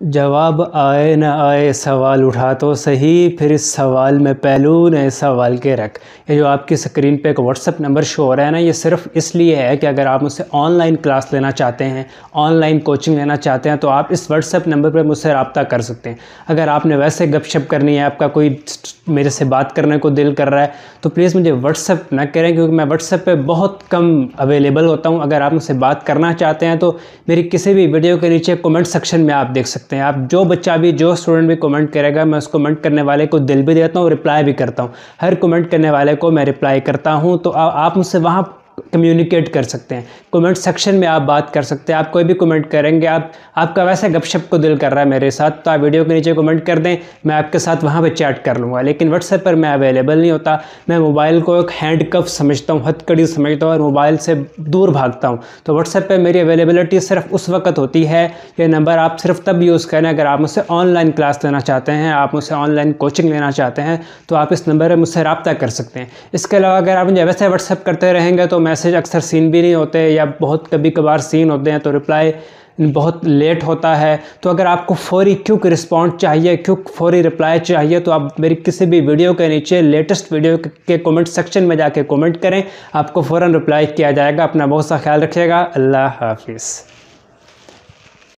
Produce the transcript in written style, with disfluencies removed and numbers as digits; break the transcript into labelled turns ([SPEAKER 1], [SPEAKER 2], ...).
[SPEAKER 1] जवाब आए न आए सवाल उठा तो सही, फिर इस सवाल में पहलू नए सवाल के रख। ये जो आपकी स्क्रीन पे एक व्हाट्सअप नंबर शो हो रहा है ना, ये सिर्फ इसलिए है कि अगर आप मुझसे ऑनलाइन क्लास लेना चाहते हैं, ऑनलाइन कोचिंग लेना चाहते हैं, तो आप इस व्हाट्सअप नंबर पर मुझसे रब्ता कर सकते हैं। अगर आपने वैसे गपशप करनी है, आपका कोई मेरे से बात करने को दिल कर रहा है, तो प्लीज़ मुझे व्हाट्सअप ना करें, क्योंकि मैं व्हाट्सअप पे बहुत कम अवेलेबल होता हूँ। अगर आप मुझसे बात करना चाहते हैं तो मेरी किसी भी वीडियो के नीचे कमेंट सेक्शन में आप देख सकते हैं। आप जो बच्चा भी, जो स्टूडेंट भी कमेंट करेगा, मैं उस कमेंट करने वाले को दिल भी देता हूँ, रिप्लाई भी करता हूँ। हर कमेंट करने वाले को मैं रिप्लाई करता हूँ। तो आप मुझसे वहाँ कम्युनिकेट कर सकते हैं, कमेंट सेक्शन में आप बात कर सकते हैं। आप कोई भी कमेंट करेंगे, आपका वैसे गपशप को दिल कर रहा है मेरे साथ, तो आप वीडियो के नीचे कमेंट कर दें, मैं आपके साथ वहाँ पे चैट कर लूँगा। लेकिन व्हाट्सएप पर मैं अवेलेबल नहीं होता। मैं मोबाइल को एक हैंडकफ समझता हूँ, हथकड़ी समझता हूँ, और मोबाइल से दूर भागता हूँ। तो व्हाट्सएप पर मेरी अवेलेबिलिटी सिर्फ उस वक्त होती है। ये नंबर आप सिर्फ तब यूज़ करें अगर आप मुझसे ऑनलाइन क्लास लेना चाहते हैं, आप मुझसे ऑनलाइन कोचिंग लेना चाहते हैं, तो आप इस नंबर पर मुझसे रब्ता कर सकते हैं। इसके अलावा अगर आप मुझे वैसे व्हाट्सएप करते रहेंगे तो मैसेज अक्सर सीन भी नहीं होते, या बहुत कभी कभार सीन होते हैं तो रिप्लाई बहुत लेट होता है। तो अगर आपको फौरी क्विक रिस्पॉन्स चाहिए, क्विक फौरी रिप्लाई चाहिए, तो आप मेरी किसी भी वीडियो के नीचे लेटेस्ट वीडियो के कमेंट सेक्शन में जाके कमेंट करें, आपको फ़ौरन रिप्लाई किया जाएगा। अपना बहुत सा ख्याल रखिएगा। अल्लाह हाफिज़।